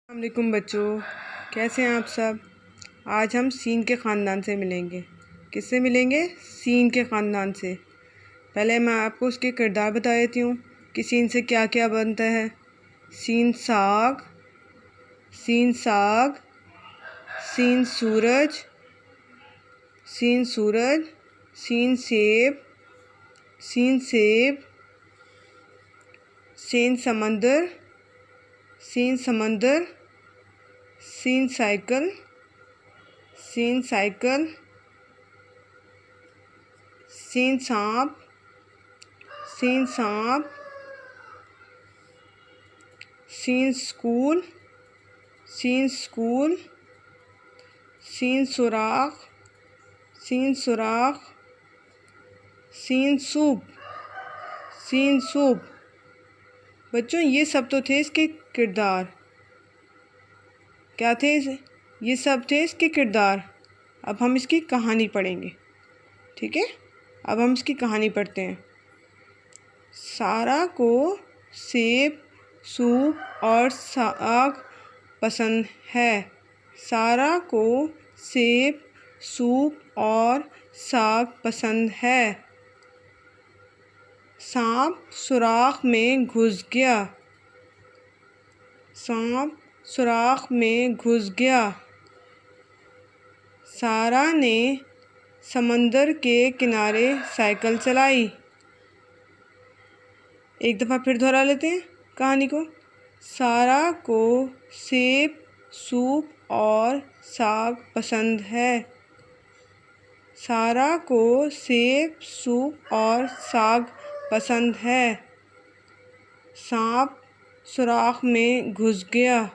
अस्सलामुअलैकुम बच्चों, कैसे हैं आप सब। आज हम सीन के ख़ानदान से मिलेंगे। किससे मिलेंगे? सीन के ख़ानदान से। पहले मैं आपको उसके किरदार बता देती हूँ कि सीन से क्या क्या बनता है। सीन साग, सीन साग, सीन सूरज, सीन सूरज, सीन सेब, सीन सेब, सीन समंदर, सीन समंदर, सीन साइकिल, सीन साइकिल, सीन सांप, सीन सांप, सीन स्कूल, सीन स्कूल, सीन सुराख, सीन सुराख, सीन सूप, सीन सूप। बच्चों ये सब तो थे इसके किरदार। क्या थे? ये सब थे इसके किरदार। अब हम इसकी कहानी पढ़ेंगे, ठीक है। अब हम इसकी कहानी पढ़ते हैं। सारा को सेब, सूप और साग पसंद है। सारा को सेब, सूप और साग पसंद है। सांप सुराख में घुस गया। सांप सुराख में घुस गया। सारा ने समंदर के किनारे साइकिल चलाई। एक दफ़ा फिर दोहरा लेते हैं कहानी को। सारा को सेब, सूप और साग पसंद है। सारा को सेब, सूप और साग पसंद है। सांप सुराख में घुस गया।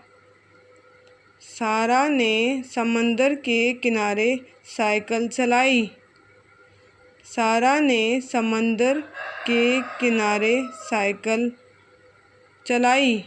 सारा ने समंदर के किनारे साइकिल चलाई। सारा ने समंदर के किनारे साइकिल चलाई।